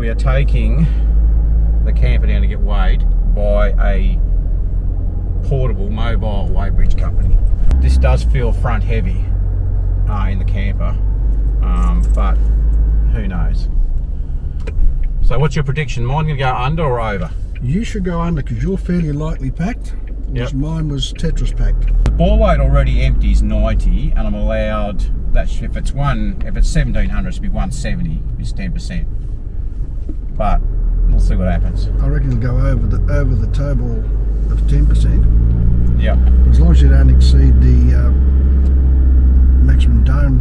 we are taking the camper down to get weighed by a portable mobile weighbridge company. This does feel front heavy in the camper, but who knows. So what's your prediction? Mine going to go under or over? You should go under because you're fairly lightly packed. Yep. Mine was Tetris packed. The ball weight already empties 90, and I'm allowed that if it's 1700, it should be 170. It's 10%. But we'll see what happens. I reckon it'll go over the Towball of 10%. Yep. As long as you don't exceed the maximum dome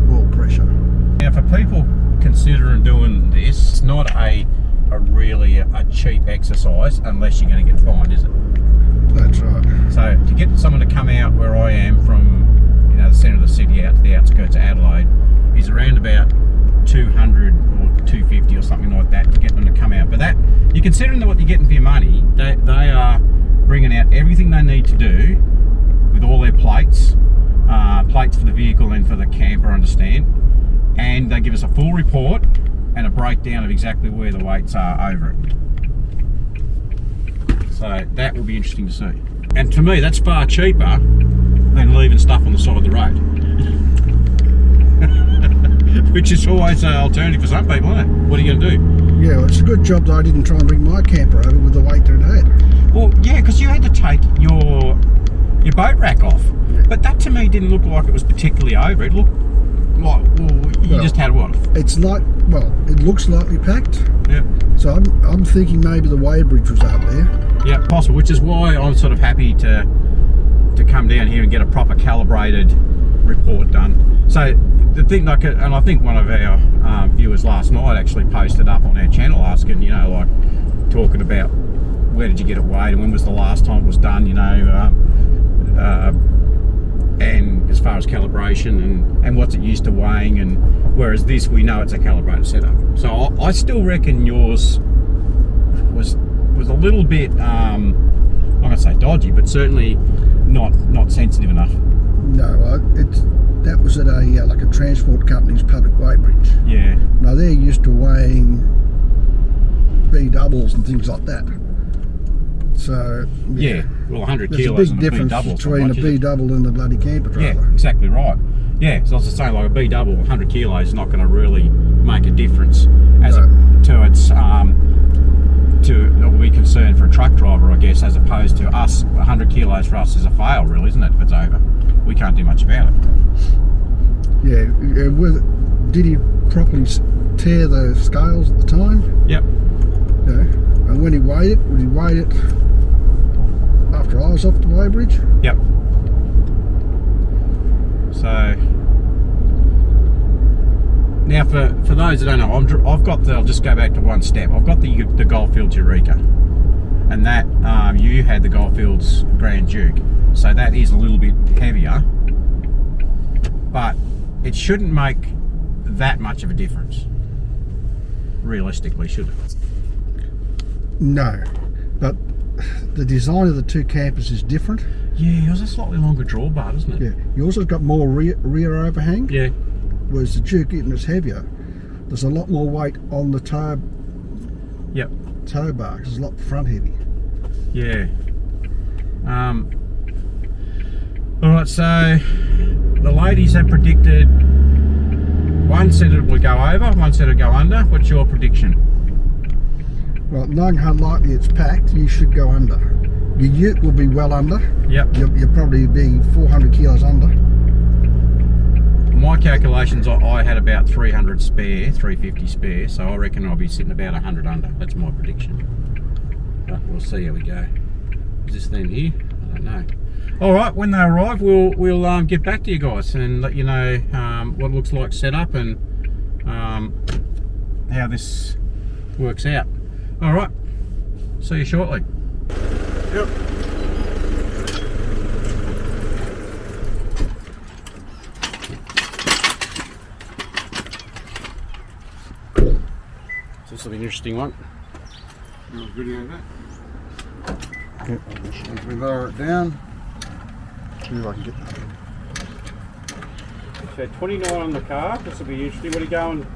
wall pressure. Now, for people considering doing this, it's not a really cheap exercise unless you're going to get fined, is it? That's right. So to get someone to come out where I am from, the centre of the city out to the outskirts of Adelaide is around about 200 or 250 or something like that to get them to come out. But that, you're considering what you're getting for your money, they are bringing out everything they need to do with all their plates for the vehicle and for the camper, understand, and they give us a full report and a breakdown of exactly where the weights are over it. So that will be interesting to see. And to me, that's far cheaper than leaving stuff on the side of the road. Which is always an alternative for some people, isn't it? What are you going to do? Yeah, well, it's a good job that I didn't try and bring my camper over with the weight that it had. Well, yeah, because you had to take your boat rack off. Yeah. But that to me didn't look like it was particularly over. It looked like, you just had what? It's like, it looks lightly packed. Yeah. So I'm thinking maybe the weighbridge was up there. Yeah, possible, which is why I'm sort of happy to come down here and get a proper calibrated report done. So the thing, and I think one of our viewers last night actually posted up on our channel asking, talking about where did you get it weighed and when was the last time it was done, and as far as calibration and what's it used to weighing, and whereas this, we know it's a calibrated setup. So I still reckon yours was a little bit, I'm not going to say dodgy, but certainly not sensitive enough. No, that was at a transport company's public weighbridge. Yeah. Now they're used to weighing B doubles and things like that. So yeah, well, 100 there's kilos a big difference between a B double and the bloody camper trailer. Yeah, exactly right. Yeah, so I was saying, like a B double, 100 kilos is not going to really make a difference to its to be concerned for a truck driver, I guess, as opposed to us. 100 kilos for us is a fail, really, isn't it? If it's over, we can't do much about it. Yeah. Did he properly tear the scales at the time? Yep. Yeah. And when he weighed it after I was off the weighbridge? Yep. So now, for those that don't know, I'll just go back to one step. I've got the Goldfields Eureka, and that you had the Goldfields Grand Duke, so that is a little bit heavier, but it shouldn't make that much of a difference, realistically, should it? No, but the design of the two campers is different. Yeah, yours is a slightly longer drawbar, isn't it? Yeah, yours has got more rear overhang. Yeah. Whereas the Duke, even it's heavier, there's a lot more weight on the tow bar, because it's a lot front heavy. Yeah. Alright, so the ladies have predicted one said it would go over, one said it would go under. What's your prediction? Well, knowing how lightly it's packed, you should go under. Your ute will be well under. Yep. You'll probably be 400 kilos under. My calculations, I had about 300 spare, 350 spare, so I reckon I'll be sitting about 100 under. That's my prediction. But we'll see how we go. Is this thing here? I don't know. All right, when they arrive, we'll get back to you guys and let you know what it looks like set up and how this works out. All right, see you shortly. Yep. This will be an interesting one. Video that. Okay, as we lower it down, see if I can get that. So 29 on the car. This will be interesting. What are you going?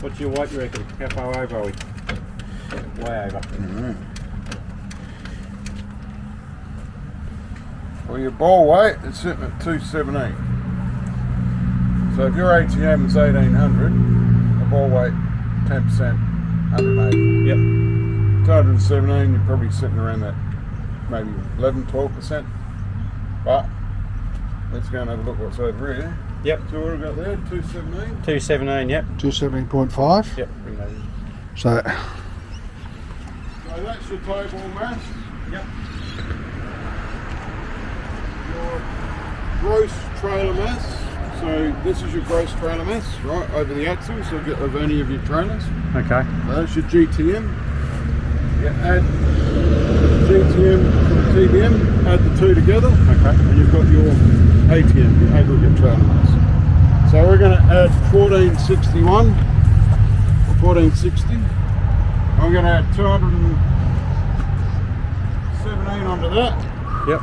What's your weight, you reckon? How far over are we? Way over. Well, your ball weight is sitting at 217. So if your ATM is 1800, the ball weight 10%, 180. Yep. 217, you're probably sitting around that maybe 11-12%. But let's go and have a look what's over here. Yep. So what have we got there? 217? 217, yep. 217.5. Yep, bring that in. So that's your Towball mass. Yep. Your gross trailer mass. So this is your gross trailer mass, right, over the axle, so of any of your trailers. Okay. That's your GTM. You add GTM from TBM, add the two together, Okay. and you've got your ATM, your aggregate trailer mass. So we're going to add 1461 or 1460. I'm going to add 217 onto that. Yep.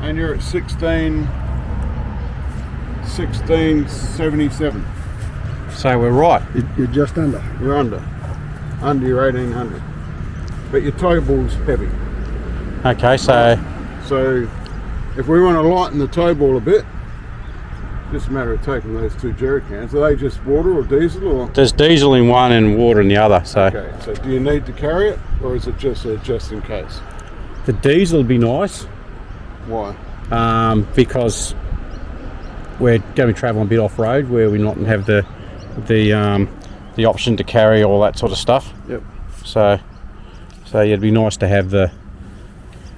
And you're at 1677. So we're right. You're just under. You're under your 1800. But your Towball's heavy. Okay, so So if we want to lighten the Towball a bit, just a matter of taking those two jerry cans. Are they just water or diesel or? there's diesel in one and water in the other. So Okay. So do you need to carry it, or is it just a just in case? the diesel would be nice Why? because we're going to be travelling a bit off road where we not have the option to carry all that sort of stuff. Yep. So yeah, it'd be nice to have the.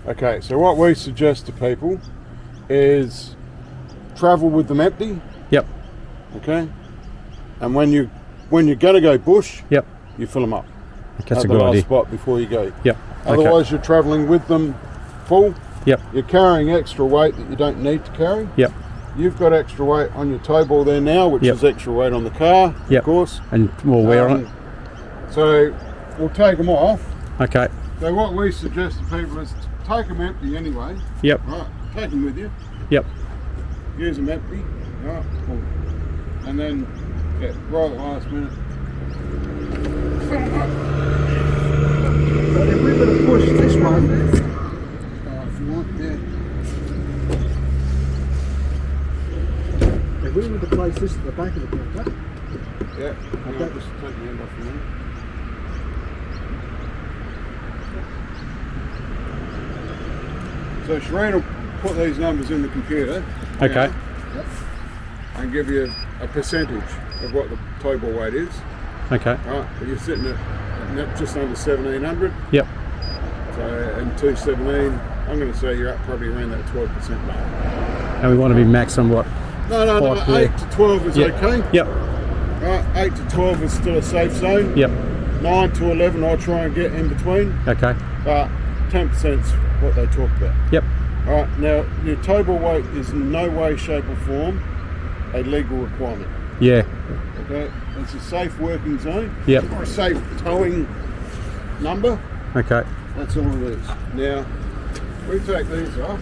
Okay. So what we suggest to people is travel with them empty. Yep. Okay. And when you're going to go bush, Yep. you fill them up. That's at a the good last idea. spot before you go. Yep. Otherwise, you're travelling with them full. Yep. You're carrying extra weight that you don't need to carry. Yep. You've got extra weight on your Towball there now, which Yep. is extra weight on the car, Yep. of course. And we'll wear on it. So we'll take them off. Okay. So what we suggest to people is take them empty anyway. Yep. Right, take them with you. Yep. Use them empty. Right, cool. And then, yeah, right at the last minute. But if we were to push this one, If you want, yeah. if we were to place this at the back of the camper, Yeah, hang on, just take the end off a minute. So Shireen will put these numbers in the computer. Okay. Yep. And give you a percentage of what the Towball weight is. Okay. Right, but you're sitting at just under 1700. Yep. So and 217, I'm going to say you're up probably around that 12% mark. And we want to be maximum what? No, Five, yeah. 8 to 12 is Yep. okay. Yep. Right, 8 to 12 is still a safe zone. Yep. 9 to 11 I'll try and get in between. Okay. But 10% is what they talk about. Yep. Alright, now your Towball weight is in no way, shape or form a legal requirement. Yeah. Okay, it's a safe working zone. Yep. Or a safe towing number. Okay. That's all it is. Now, we take these off.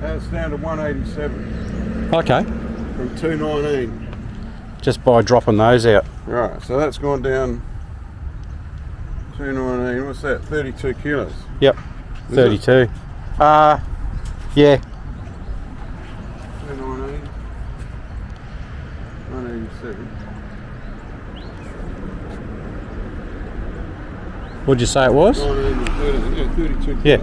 That's down to 187 Okay. from 219. Just by dropping those out. Right, so that's gone down 219. What's that? 32 kilos. Yep. Is 32. Yeah. 219. 187. What'd you say it was? 32 kilos. Yeah.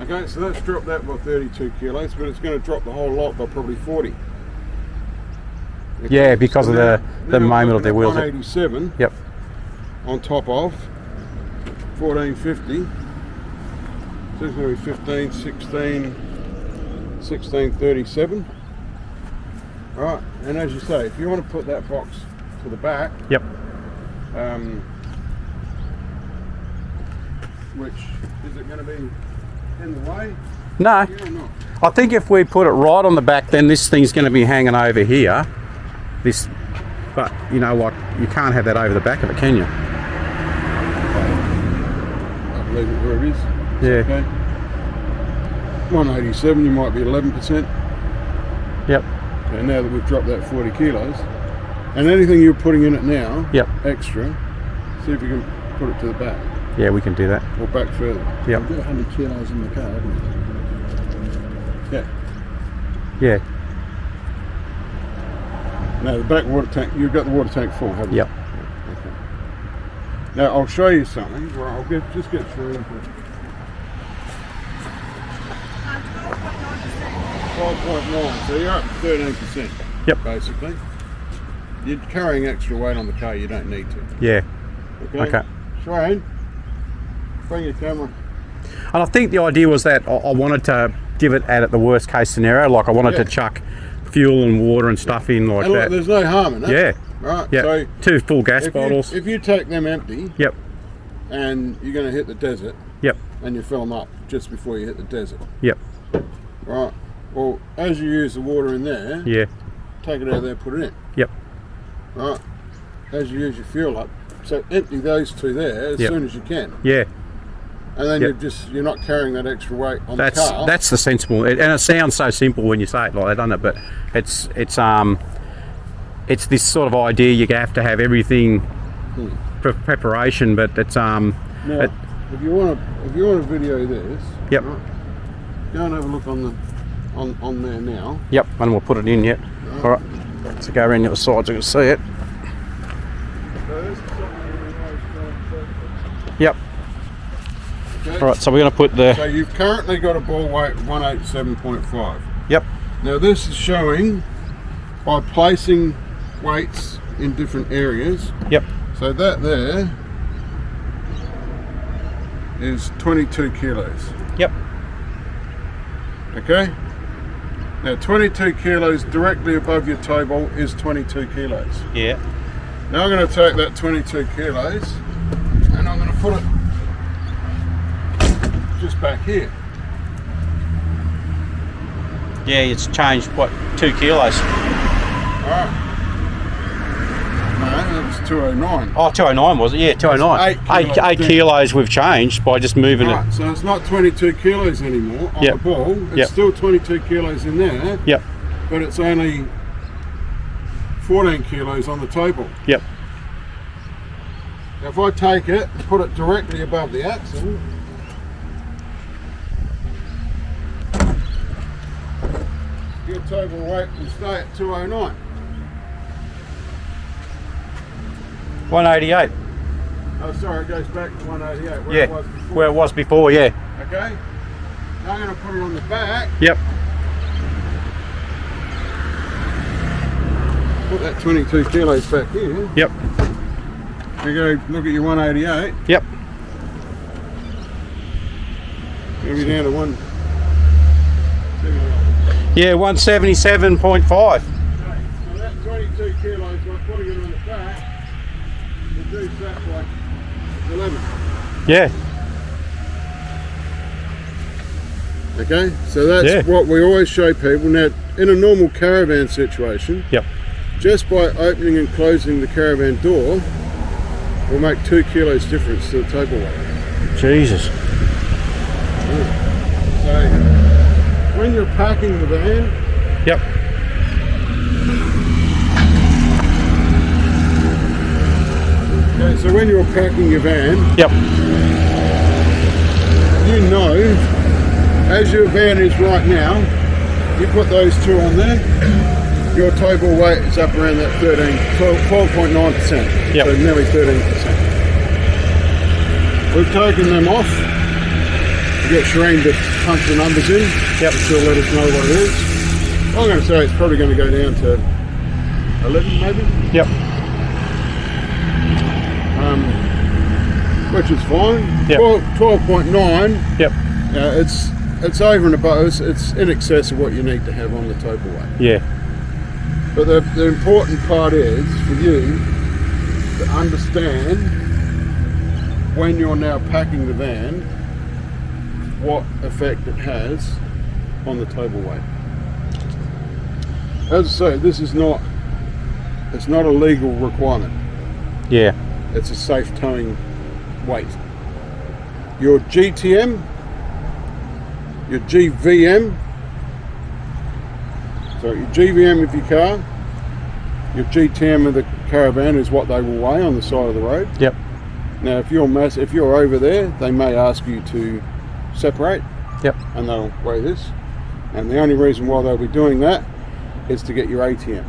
Okay, so that's dropped that by 32 kilos, but it's going to drop the whole lot by probably 40. Okay, Yeah, because of now the we're moment of looking their at wheels. 187 Yep. on top of 1450. So it's going to be 15, 16, 1637. Right, and as you say, if you want to put that box to the back, Yep. which is it going to be in the way? No. Yeah or not? I think if we put it right on the back, then this thing's going to be hanging over here. This, but you know what? You can't have that over the back of it, can you? I'll leave it where it is. Yeah. Okay. 187, you might be 11%. Yep. Okay, now that we've dropped that 40 kilos, and anything you're putting in it now, Yep. extra, see if you can put it to the back Yeah, we can do that. or back further. Yep. We've got 100 kilos in the car, haven't we? Yeah. Yeah. Now the back water tank, you've got the water tank full, haven't you? Yep. Okay. Now I'll show you something. Where I'll just get through into 5.9. So you're up 13%. Yep. Basically, you're carrying extra weight on the car. You don't need to. Yeah. Okay. Okay. Shane, bring your camera. And I think the idea was that I wanted to give it at the worst case scenario. Like I wanted to chuck fuel and water and stuff in like And look, that. there's no harm in that. Yeah. Right. Yeah. So 2 full gas bottles. if you take them empty Yep. and you're going to hit the desert, Yep. and you fill them up just before you hit the desert. Yep. Right. Well, as you use the water in there, Yeah. take it out of there, put it in. Yep. Right. As you use your fuel up, so empty those 2 there as Yep. soon as you can, Yeah. and then Yep. you're not carrying that extra weight on the That's car. that's the sensible, and it sounds so simple when you say it like that, doesn't it? But it's this sort of idea you have to have everything for preparation, but it's Now, if you want to video this, Yep. right, go and have a look on there now. Yep, and we'll put it in yet. All right, so go around the other side so you can see it. So this is something we always try. Yep. Okay. All right, so we're going to put So the. you've currently got a ball weight of 187.5. Yep. Now this is showing by placing weights in different areas. Yep. So that there is 22 kilos. Yep. Okay? Now 22 kilos directly above your table is 22 kilos. Yeah. Now I'm going to take that 22 kilos and I'm going to put it just back here. Yeah, it's changed. What, 2 kilos? Alright. No, that was 209. Oh, 209 was it? Yeah, 209. 8 kilos we've changed by just moving Right, it. so it's not 22 kilos anymore on Yep. the ball. It's Yep. still 22 kilos in there, Yep. but it's only 14 kilos on the table. Yep. Now if I take it and put it directly above the axle, your table weight will stay at 209. 188. Oh, sorry, it goes back to 188 where Yeah. it was before. Where it was before, yeah. Okay? Now I'm going to put it on the back, Yep. put that 22 kilos back here. Yep. You go look at your 188, Yep. you'll be down to 1. Yeah, 177.5. So that 22 kilos, by putting it on the back, reduce that by 11. Yeah. Okay, so that's what we always show people. Now, in a normal caravan situation, Yep. just by opening and closing the caravan door, will make 2 kilos difference to the table weight. Jesus. So, when you're packing the van, Yep. okay, so when you're packing your van, Yep. you know, as your van is right now, you put those 2 on there, your table weight is up around that 12.9%, Yep. so nearly 13%. We've taken them off. We've got Shireen to punch the numbers in. Yep. She'll let us know what it is. I'm going to say it's probably going to go down to 11 maybe, Yep. which is fine. Yep. 12.9. Yep. It's over and above. It's in excess of what you need to have on the table weight. Yeah. But the important part is for you to understand when you're now packing the van what effect it has on the table weight. As I say, this is not a legal requirement. Yeah. It's a safe towing weight. Your GTM, your GVM. So your GVM of your car, your GTM of the caravan is what they will weigh on the side of the road. Yep. Now, if you're over there, they may ask you to separate. Yep. And they'll weigh this. And the only reason why they'll be doing that is to get your ATM.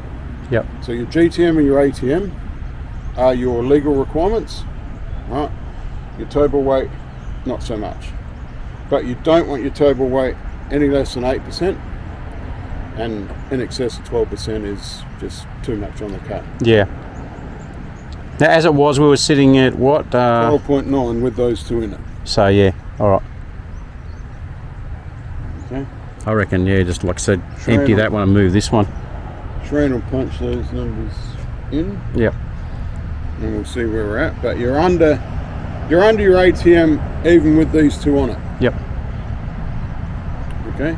Yep. So your GTM and your ATM are your legal requirements, right? Your Towball weight, not so much. But you don't want your Towball weight any less than 8%, and in excess of 12% is just too much on the cut. Yeah. Now, as it was, we were sitting at what? 12.9 with those two in it. So yeah, all right. Okay. I reckon, yeah, just like I said, Shred empty on. that one and move this one. Shred will punch those numbers in, Yep. and we'll see where we're at. But you're under your ATM even with these two on it. Yep. Okay.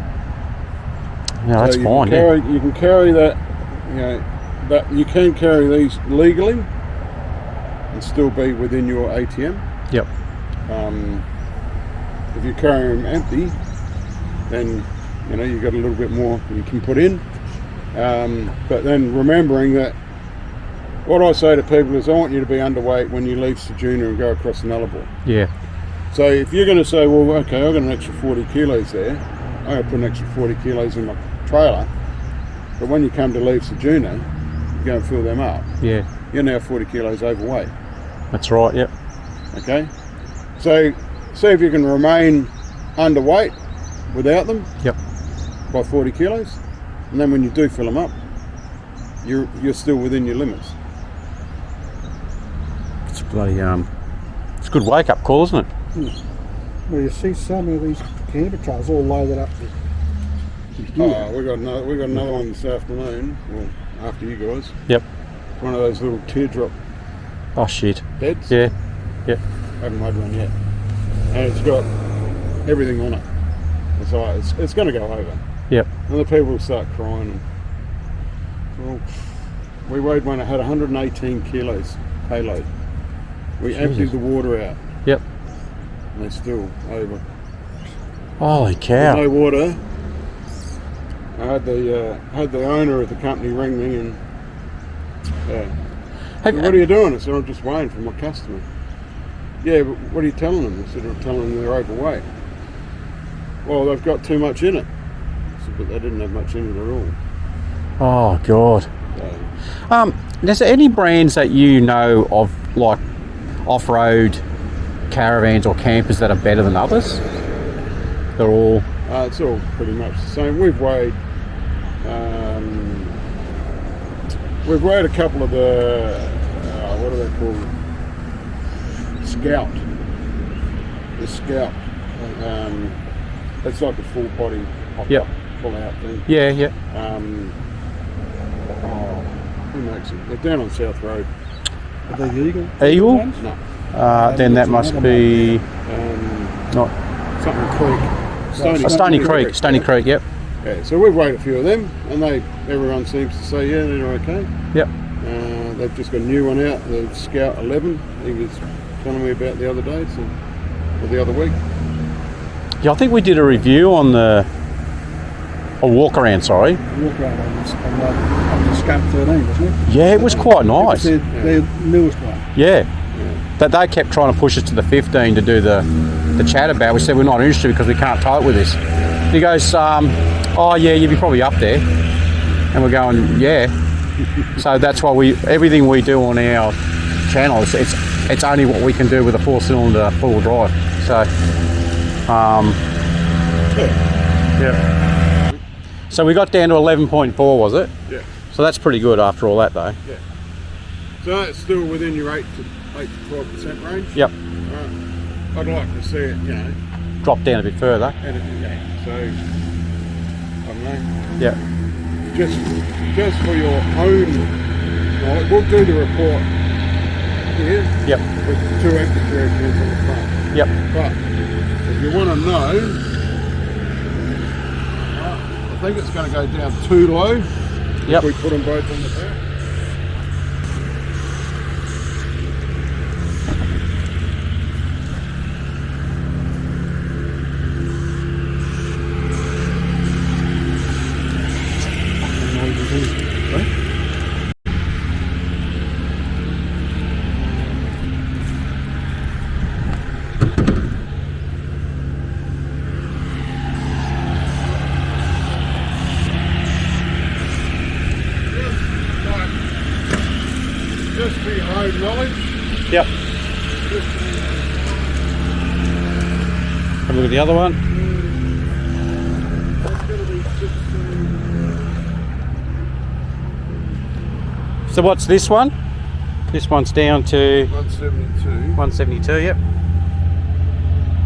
No, that's So fine. You can carry that. You know, that you can carry these legally and still be within your ATM. Yep. If you carry them empty, then you know you've got a little bit more you can put in. But then remembering that what I say to people is I want you to be underweight when you leave Sejuna and go across the Nullarbor. Yeah. So if you're going to say, well, okay, I've got an extra 40 kilos there, I'm going to put an extra 40 kilos in my trailer, but when you come to leave Sejuna, you go and fill them up. Yeah. You're now 40 kilos overweight. That's right. Yep. Okay? So see if you can remain underweight without them. Yep. By 40 kilos, and then when you do fill them up, you're still within your limits. It's bloody it's a good wake up call, isn't it? Well, you see some of these camper trailers all loaded up with Oh, we got another one this afternoon. Well, after you guys. Yep. One of those little teardrop Oh shit. beds. Yeah. Yep. Haven't made one yet, and it's got everything on it. It's going to go over. Yep. And the people will start crying. Well, we weighed one that had 118 kilos payload. We emptied the water out, Yep. and they're still over. Holy There's cow. no water. I had the owner of the company ring me and Have- what are you doing? I said, I'm just waiting for my customer. Yeah, but what are you telling them? I said, I'm telling them they're overweight. Well, they've got too much in it. I said, but they didn't have much in it at all. Oh god. So, Is there any brands that you know of, like off-road caravans or campers, that are better than others? They're all. it's all pretty much the same. We've weighed a couple of the what are they called? Scout. The Scout. It's like a full body Yep. pull out thing. Yeah. Yeah. Who makes them? They're down on South Road. are they Eagle. Eagle? ones? No. Then that must be not Something Creek. Stony Creek. Stony Creek. Yep. Yeah, so we've weighed a few of them, and everyone seems to say, yeah, they're okay. Yep. They've just got a new one out, the Scout 11. He was telling me about the other day, or the other week. Yeah, I think we did a review on a walk around. Sorry. Walk around on the Scamp 13, wasn't it? Yeah, it was quite nice. It was their newest one. Yeah. But they kept trying to push us to the 15 to do the chat about. We said we're not interested because we can't tow it with this. He goes, oh yeah, you'd be probably up there. And we're going, yeah. So that's why everything we do on our channel, it's only what we can do with a 4-cylinder four-wheel drive. So, yeah. So we got down to 11.4, was it? Yeah. So that's pretty good after all that, though. Yeah. So it's still within your 8 to 12% range. Yep. I'd like to see it, Drop down a bit further. So, I don't know. Yeah. Just for your own knowledge, we'll do the report here Yep. with 2 empty caravans on the front. Yep. But if you want to know, I think it's going to go down too low. Yep. If we put them both on the back. solids. Yep. Have a look at the other one. That's going to be 16. So what's this one? This one's down to 172. 172, yep.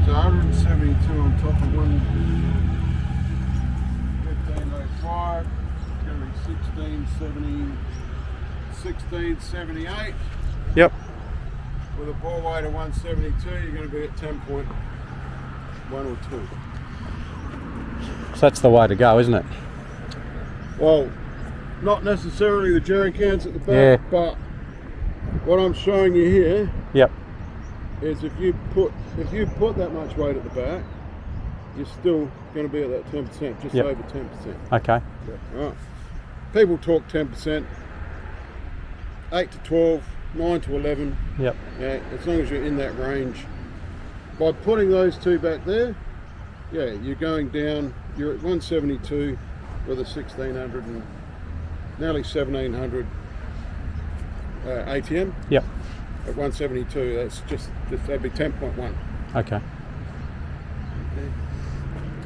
So 172 on top of 1505. It's going to be 1678. Yep. With a bore weight of 172, you're going to be at 10.1 or 2. So that's the way to go, isn't it? Well, not necessarily the jerry cans at the back, Yeah. but what I'm showing you here Yep. is if you put that much weight at the back, you're still going to be at that 10%, just Yep. over 10%. Okay. Right. People talk 10%, 8 to 12, 9 to 11. Yep. Yeah, as long as you're in that range. By putting those two back there, yeah, you're going down. You're at 172 with a 1600 and nearly 1700 ATM. Yep. At 172, that'd be 10.1. Okay.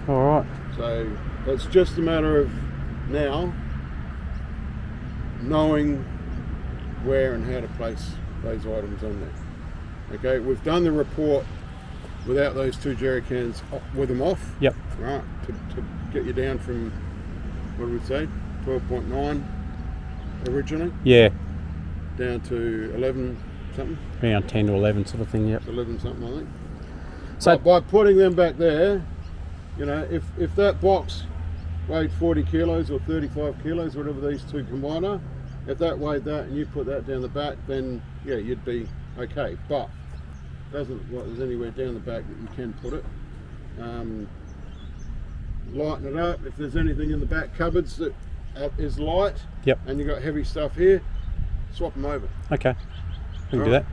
All right. So it's just a matter of now knowing where and how to place those items on there. Okay, we've done the report without those two jerry cans with them off. Yep. Right, to get you down from, what did we say, 12.9 originally, Yeah. down to 11 something, Around 10 to 11 sort of thing, yep. 11 something I think. So, But by putting them back there, you know, if that box weighed 40 kilos or 35 kilos, whatever these two combined are, if that weighed that and you put that down the back, then yeah, you'd be okay. But doesn't look like there's anywhere down the back that you can put it. Lighten it up. If there's anything in the back cupboards that is light, Yep. and you've got heavy stuff here, swap them over. okay. We can do that.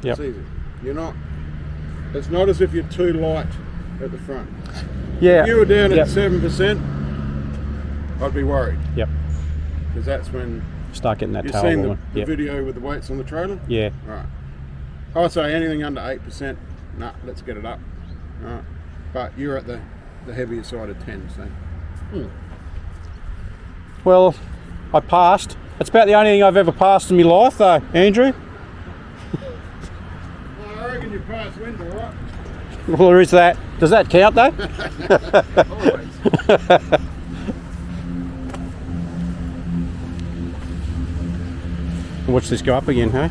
Yep. It's easy. It's not as if you're too light at the front. Yeah. If you were down Yep. at 7%, I'd be worried, Yep. because that's when Start getting that you've tail seen the rolling. Yep. video with the weights on the trailer. Yeah. Right. I'd say anything under 8%, nah, let's get it up. Right. But you're at the heavier side of 10, so. Well, I passed. It's about the only thing I've ever passed in my life, though, Andrew. Well, I reckon you passed wind, all right? Well, there is that. Does that count, though? Always. Watch this go up again, hey?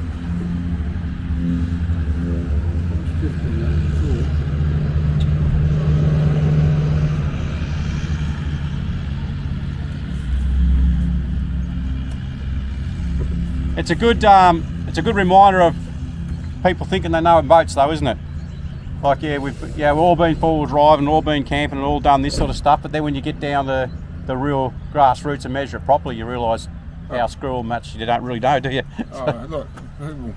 It's a good reminder of people thinking they know boats, though, isn't it? Like, yeah, we've all been forward driving, all been camping, and all done this sort of stuff. But then when you get down the real grassroots and measure it properly, you realise how screw much you don't really know, do you? Oh, look, people.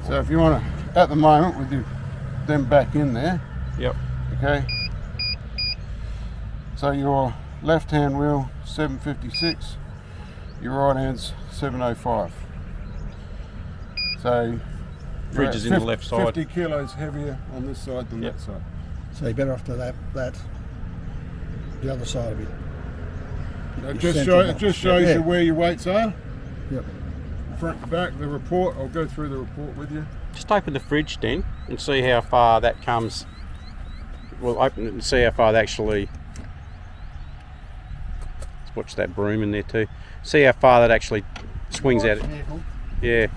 So if you want to, at the moment, with them back in there, Yep. okay. So your left-hand wheel 756, your right hand's 705. So Fridge is in the left side. 50 kilos heavier on this side than Yep. that side. So you're better off to that the other side of it. It Central just box. shows Yeah. you where your weights are. Yep. Front to back, the report. I'll go through the report with you. Just open the fridge then and see how far that comes. We'll open it and see how far that actually. Let's watch that broom in there too. See how far that actually swings out. Yeah.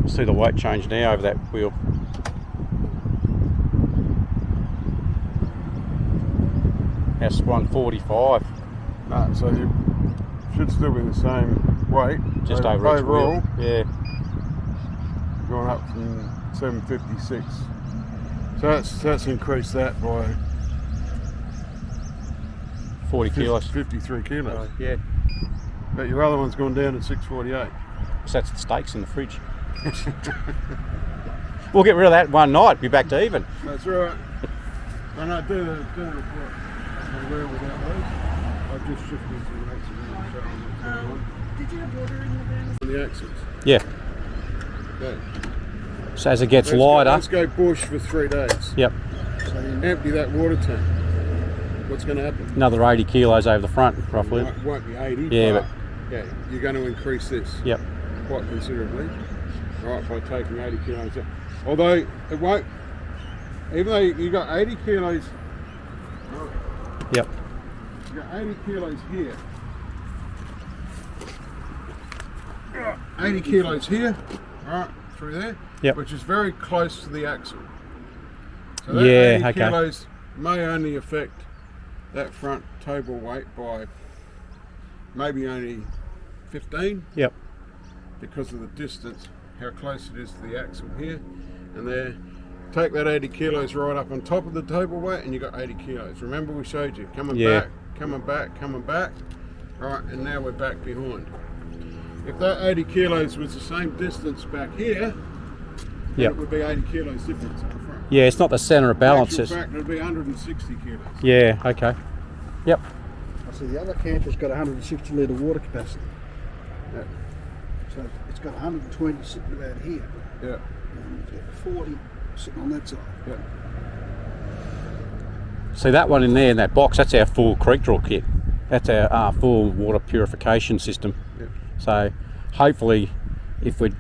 See the weight change now over that wheel. That's 145. No, so you should still be the same weight. Just over each overall. wheel. Yeah. Going up from 756. So that's increased that by 40 kilos. 53 kilos. Yeah. But your other one's gone down to 648. So that's the steaks in the fridge. We'll get rid of that one night, be back to even. That's right. And I do the report wheel without those. I've just shifted some rates around. Did you have water in the van? On the axles. Yeah. Okay. So as it gets Let's lighter. let's go bush for 3 days. Yep. So you empty that water tank. What's going to happen? Another 80 kilos over the front, roughly. It won't be 80, Yeah, but yeah, you're going to increase this Yep. quite considerably. Right, by taking 80 kilos out. Although it won't, even though you got 80 kilos, Yep. you got 80 kilos here. 80 kilos here, right, through there, Yep. which is very close to the axle. So that Yeah, 80 okay. kilos may only affect that front towball weight by maybe only 15 Yep. because of the distance, how close it is to the axle here and there. Take that 80 kilos right up on top of the towball weight and you got 80 kilos. Remember we showed you, coming Yeah. back, coming back, coming back, right, and now we're back behind. If that 80 kilos was the same distance back here, Yep. it would be 80 kilos difference at the front. Yeah, it's not the centre of balance. In It's, fact, it would be 160 kilos. yeah, okay. Yep. I see the other camper's got 160 litre water capacity. Yeah. So it's got 120 sitting about here. Yeah. And it's got 40 sitting on that side. Yeah. See that one in there in that box, that's our full creek draw kit. That's our full water purification system. Yep. So hopefully if we're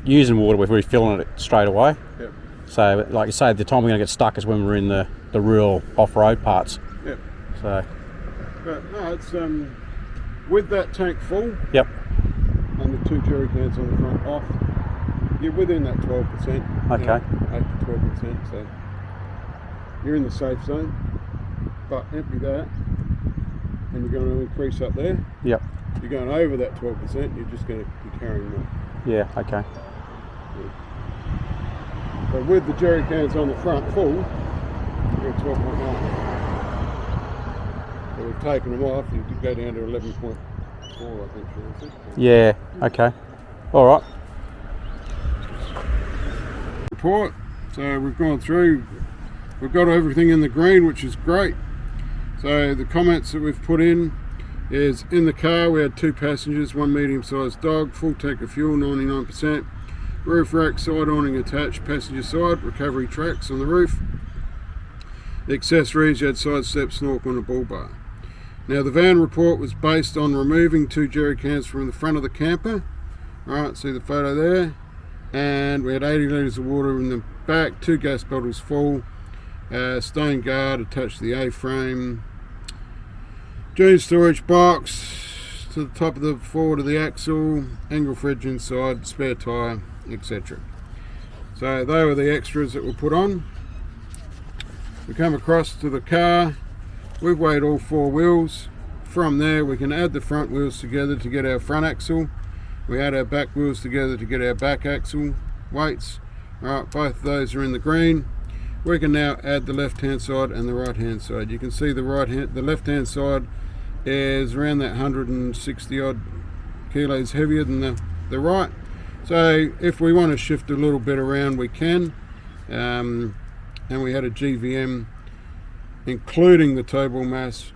using water, we're refilling it straight away. Yep. So like you say, the time we're going to get stuck is when we're in the real off-road parts. Yep. So, But no, it's with that tank full yep, and the 2 jerry cans on the front off, you're within that 12%. Okay. 8 to 12%. So you're in the safe zone. But empty that, and you're going to increase up there. yep, You're going over that 12%. You're just going to be carrying more. yeah, okay. So with the jerry cans on the front full, you're at 12.9. So we've taken them off. You could go down to 11.4, I think. Sure, Yeah, okay. All right. report. So we've gone through, we've got everything in the green, which is great. So the comments that we've put in is, in the car we had 2 passengers, 1 medium-sized dog, full tank of fuel, 99%, roof rack, side awning attached, passenger side, recovery tracks on the roof. The accessories, you had side step, snorkel and a bull bar. Now the van report was based on removing 2 jerry cans from the front of the camper. Alright, see the photo there. And we had 80 litres of water in the back, 2 gas bottles full, stone guard attached to the A-frame, jeans storage box to the top of the forward of the axle, angle fridge inside, spare tyre, etc. So they were the extras that were put on. We come across to the car, we've weighed all 4 wheels. From there we can add the front wheels together to get our front axle. We add our back wheels together to get our back axle weights. Alright, both of those are in the green. We can now add the left hand side and the right hand side. You can see the left hand side is around that 160 odd kilos heavier than the right. So if we want to shift a little bit around, we can. And we had a GVM including the towball mass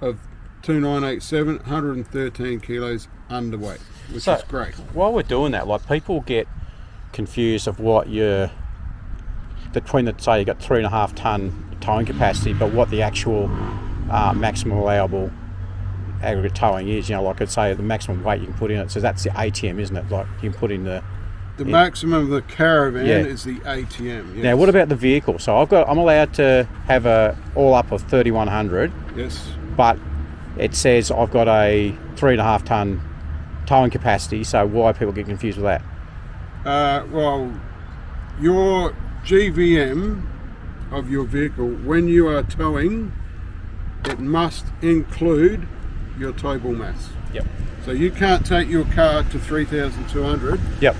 of 2987, 113 kilos underweight, which is great. While we're doing that, like, people get confused of what you're between the, say you got 3.5 ton towing capacity, but what the actual maximum allowable aggregate towing is. You know, like I'd say the maximum weight you can put in it. So that's the ATM, isn't it? Like you can put in the maximum of the caravan Yeah. is the ATM. Yes. Now, what about the vehicle? So I'm allowed to have a all up of 3100, Yes. but it says I've got a 3.5 ton towing capacity. So why people get confused with that? Well, your GVM of your vehicle, when you are towing, it must include your towball mass. Yep. So you can't take your car to 3,200 Yep.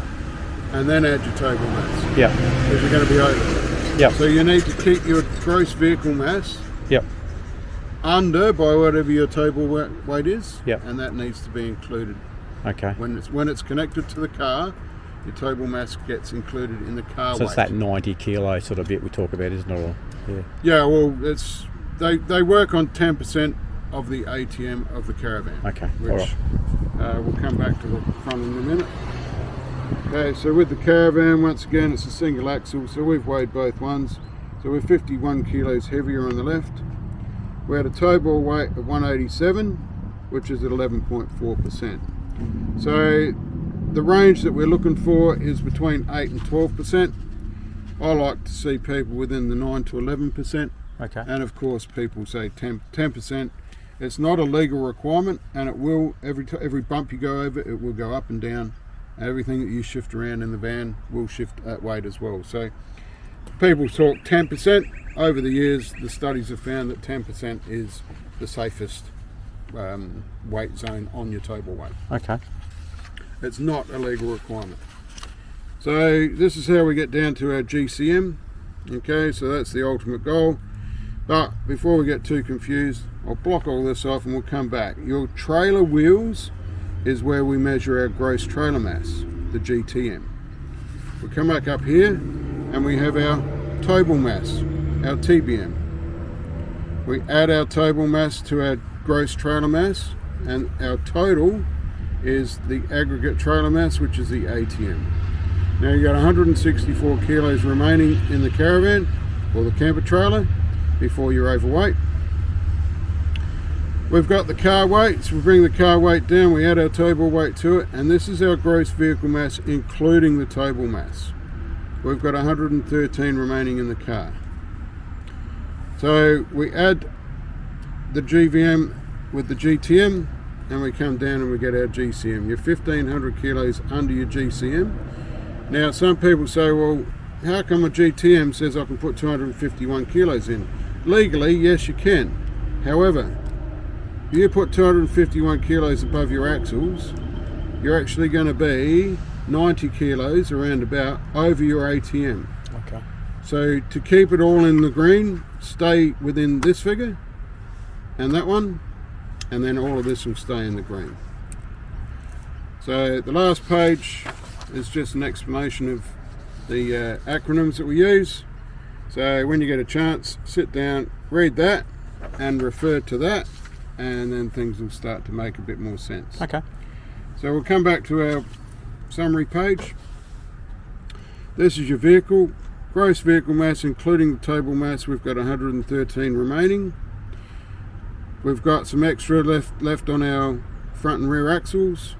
and then add your towball mass, Yep. because you're going to be over. Yep. So you need to keep your gross vehicle mass Yep. under by whatever your towball weight is, Yep. and that needs to be included. Okay. When it's connected to the car, your towball mass gets included in the car So weight. it's that 90 kilo sort of bit we talk about, isn't it? Or, yeah. Yeah, well, they work on 10% of the ATM of the caravan. Okay. Which All right. We'll come back to the front in a minute. Okay, so with the Caravan, once again, it's a single axle, so we've weighed both ones. So we're 51 kilos heavier on the left. We're at a Towball weight of 187, which is at 11.4%. So the range that we're looking for is between 8 and 12%. I like to see people within the 9 to 11%. Okay. And of course, people say 10%. It's not a legal requirement, and it will, every bump you go over, it will go up and down. Everything that you shift around in the van will shift that weight as well. So people talk 10%. Over the years, the studies have found that 10% is the safest weight zone on your towable weight. Okay. It's not a legal requirement. So this is how we get down to our GCM. Okay, so that's the ultimate goal. But before we get too confused, I'll block all this off and we'll come back. Your trailer wheels is where we measure our gross trailer mass, the GTM. We come back up here and we have our towable mass, our TBM. We add our towable mass to our gross trailer mass, and our total is the aggregate trailer mass, which is the ATM. Now you've got 164 kilos remaining in the Caravan or the camper trailer before you're overweight. We've got the car weight, so we bring the car weight down, we add our towable weight to it, and this is our gross vehicle mass including the towable mass. We've got 113 remaining in the car. So we add the GVM with the GTM and we come down and we get our GCM. You're 1,500 kilos under your GCM. Now some people say, well, how come a GTM says I can put 251 kilos in? Legally, yes you can. However, if you put 251 kilos above your axles, you're actually going to be 90 kilos around about over your ATM. Okay. So to keep it all in the green, stay within this figure and that one, and then all of this will stay in the green. So the last page is just an explanation of the acronyms that we use. So when you get a chance, sit down, read that and refer to that, and then things will start to make a bit more sense. Okay. So we'll come back to our summary page. This is your vehicle. Gross vehicle mass including the towable mass, we've got 113 remaining. We've got some extra left on our front and rear axles,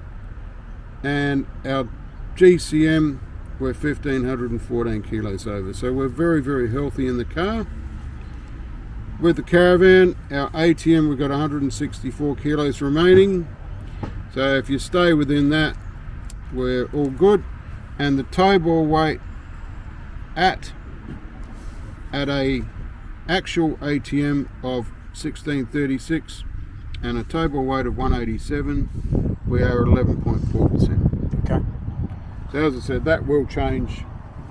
and our GCM we're 1,514 kilos over. So we're very, very healthy in the car. With the Caravan, our ATM we've got 164 kilos remaining. So if you stay within that, we're all good. And the towable weight at a actual ATM of 1636 and a towable weight of 187, we are 11.4%. Okay. So as I said, that will change.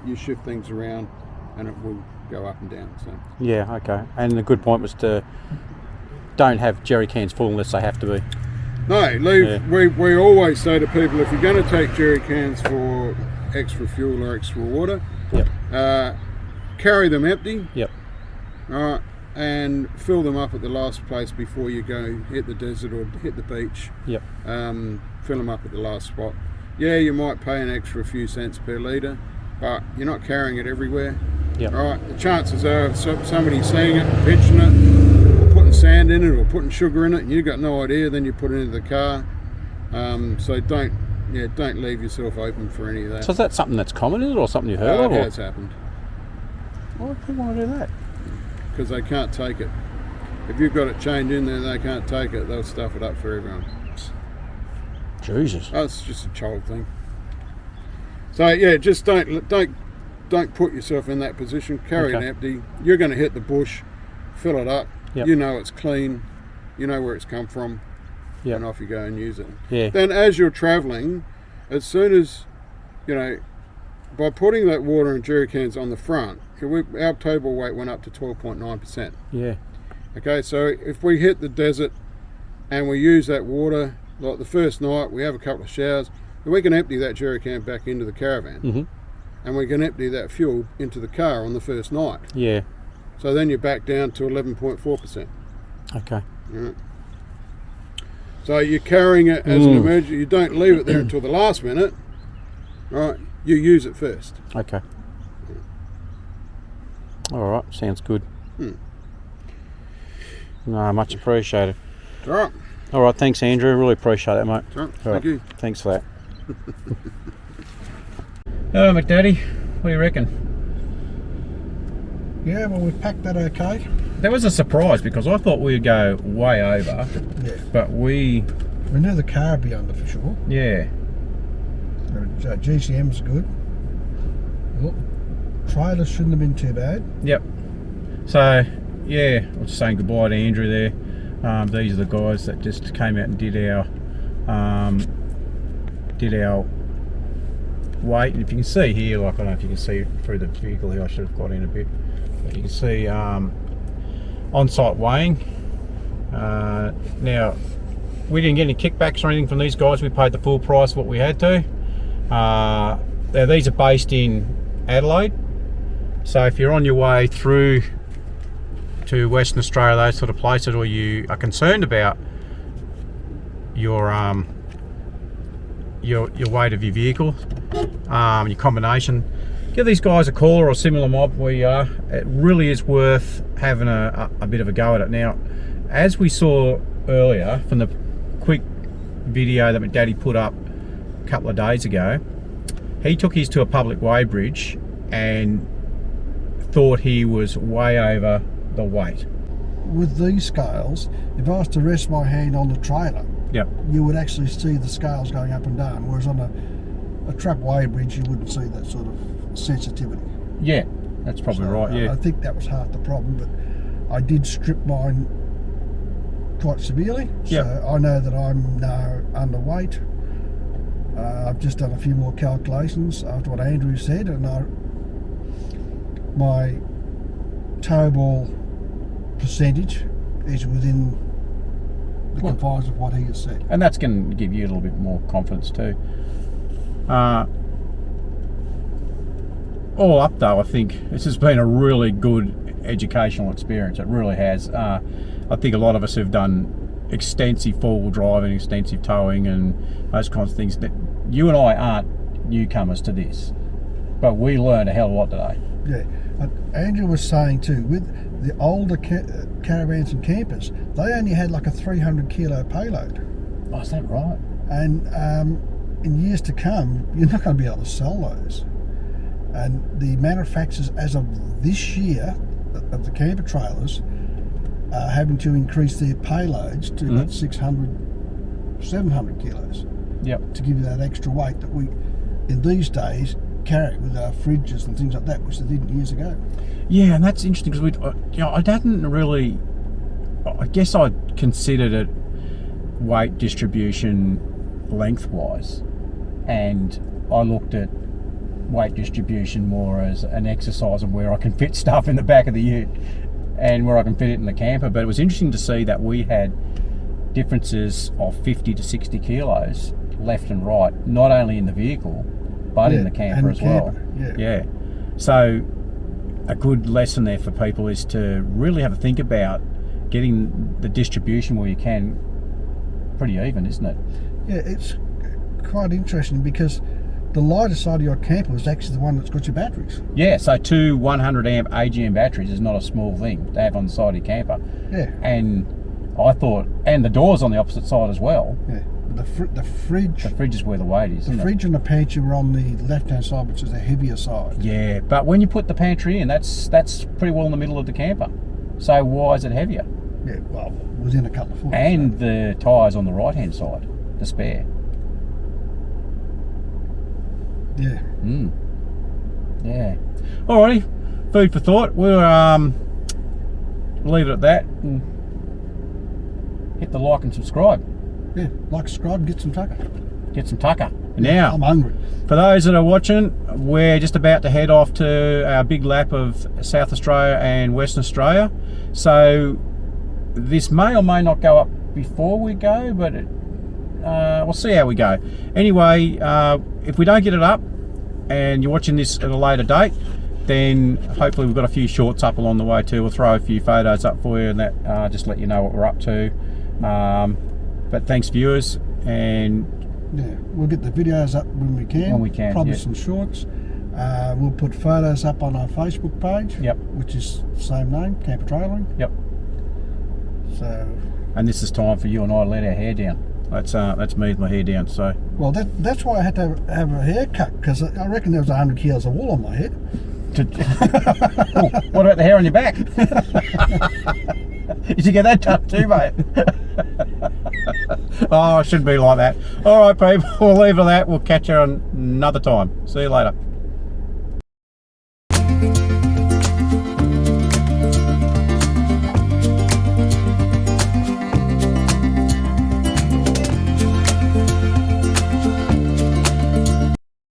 You shift things around and it will go up and down. So Yeah, okay. And the good point was to don't have jerry cans full unless they have to be. no, leave. We always say to people, if you're going to take jerry cans for extra fuel or extra water, Yep. Carry them empty. Yep. Alright, and fill them up at the last place before you go hit the desert or hit the beach. Yep. Fill them up at the last spot. Yeah, you might pay an extra few cents per litre, but you're not carrying it everywhere. Yep. Alright, the chances are somebody seeing it, pinching it, or putting sand in it, or putting sugar in it, and you've got no idea, then you put it into the car. So don't leave yourself open for any of that. So is that something that's common, is it, or something you heard of? It Or? has happened. Why do people want to do that? Because they can't take it. If you've got it chained in there and they can't take it, they'll stuff it up for everyone. Jesus. That's just a child thing. So yeah, just don't put yourself in that position. Carry it Okay. empty. You're going to hit the bush, fill it up. Yep. You know it's clean. You know where it's come from, Yep. and off you go and use it. Yeah. Then as you're travelling, as soon as by putting that water in jerry cans on the front, our towable weight went up to 12.9%. Yeah. Okay, so if we hit the desert and we use that water, like the first night, we have a couple of showers, then we can empty that jerry can back into the Caravan. Mm-hmm. And we can empty that fuel into the car on the first night. Yeah. So then you're back down to 11.4%. Okay. Right. So you're carrying it as an emergency. You don't leave it there until the last minute, right? You use it first. Okay. All right, sounds good. No, much appreciated. All right. All right, thanks, Andrew. Really appreciate that, mate. All right. All Thank right, you. thanks for that. Oh, McDaddy, what do you reckon? Yeah, well, we packed that okay. That was a surprise because I thought we'd go way over, Yeah. but we knew the car would be under for sure. yeah. GCM's good. Well, trailers shouldn't have been too bad. Yep. So, yeah, I was saying goodbye to Andrew there. These are the guys that just came out and did our weight. And if you can see here, like I don't know if you can see through the vehicle here, I should have got in a bit. But you can see on-site weighing. Now, we didn't get any kickbacks or anything from these guys. We paid the full price of what we had to. Now these are based in Adelaide, so if you're on your way through to Western Australia, those sort of places, or you are concerned about your weight of your vehicle, your combination, give these guys a call or a similar mob where you are. It really is worth having a bit of a go at it. Now, as we saw earlier from the quick video that my daddy put up a couple of days ago, he took his to a public weighbridge and thought he was way over the weight. With these scales, if I was to rest my hand on the trailer, Yep. you would actually see the scales going up and down, whereas on a truck weighbridge you wouldn't see that sort of sensitivity. Yeah, that's probably right. Yeah. I think that was half the problem, but I did strip mine quite severely, so Yep. I know that I'm now underweight. I've just done a few more calculations after what Andrew said, and my Towball percentage is within the confines of what he has said. And that's going to give you a little bit more confidence too. All up though, I think this has been a really good educational experience. It really has. I think a lot of us have done extensive four-wheel driving, extensive towing and those kinds of things. That you and I aren't newcomers to this, but we learned a hell of a lot today. Yeah, and Andrew was saying too, with the older caravans and campers, they only had like a 300 kilo payload. Oh, is that right? And in years to come, you're not going to be able to sell those. And the manufacturers, as of this year, of the camper trailers, are having to increase their payloads to about 600, 700 kilos. Yep. To give you that extra weight that we, in these days, carry with our fridges and things like that, which they didn't years ago. Yeah, and that's interesting because I didn't really. I guess I considered it weight distribution lengthwise, and I looked at weight distribution more as an exercise of where I can fit stuff in the back of the ute and where I can fit it in the camper. But it was interesting to see that we had differences of 50 to 60 kilos left and right, not only in the vehicle but in the camper as well. Yeah. So a good lesson there for people is to really have a think about getting the distribution where you can pretty even, isn't it? Yeah, it's quite interesting because the lighter side of your camper is actually the one that's got your batteries. Yeah, so two 100 amp AGM batteries is not a small thing to have on the side of your camper. Yeah. And I thought, and the doors on the opposite side as well. Yeah. The fridge. The fridge is where the weight is, isn't The fridge and the pantry were on the left-hand side, which is the heavier side. Yeah, but when you put the pantry in, that's pretty well in the middle of the camper. So why is it heavier? Yeah, well, within a couple of foot. And the tyres on the right-hand side, the spare. Yeah. Yeah. Alrighty, food for thought. We'll leave it at that and hit the like and subscribe. Yeah, like, subscribe, and get some tucker. Get some tucker. Now, I'm hungry. for those that are watching, we're just about to head off to our big lap of South Australia and Western Australia. So this may or may not go up before we go, but we'll see how we go. Anyway, if we don't get it up and you're watching this at a later date, then hopefully we've got a few shorts up along the way too. We'll throw a few photos up for you and that just let you know what we're up to. But thanks, viewers, and Yeah, we'll get the videos up when we can. When we can, Probably yeah. some shorts. We'll put photos up on our Facebook page. Yep. Which is the same name, Campertrailering. yep. So, And this is time for you and I to let our hair down. That's me with my hair down. So well, that's why I had to have a haircut, because I reckon there was 100 kilos of wool on my head. Oh, what about the hair on your back? You should get that done too, mate. Oh, it shouldn't be like that. All right, people, we'll leave it at that. We'll catch you on another time. See you later.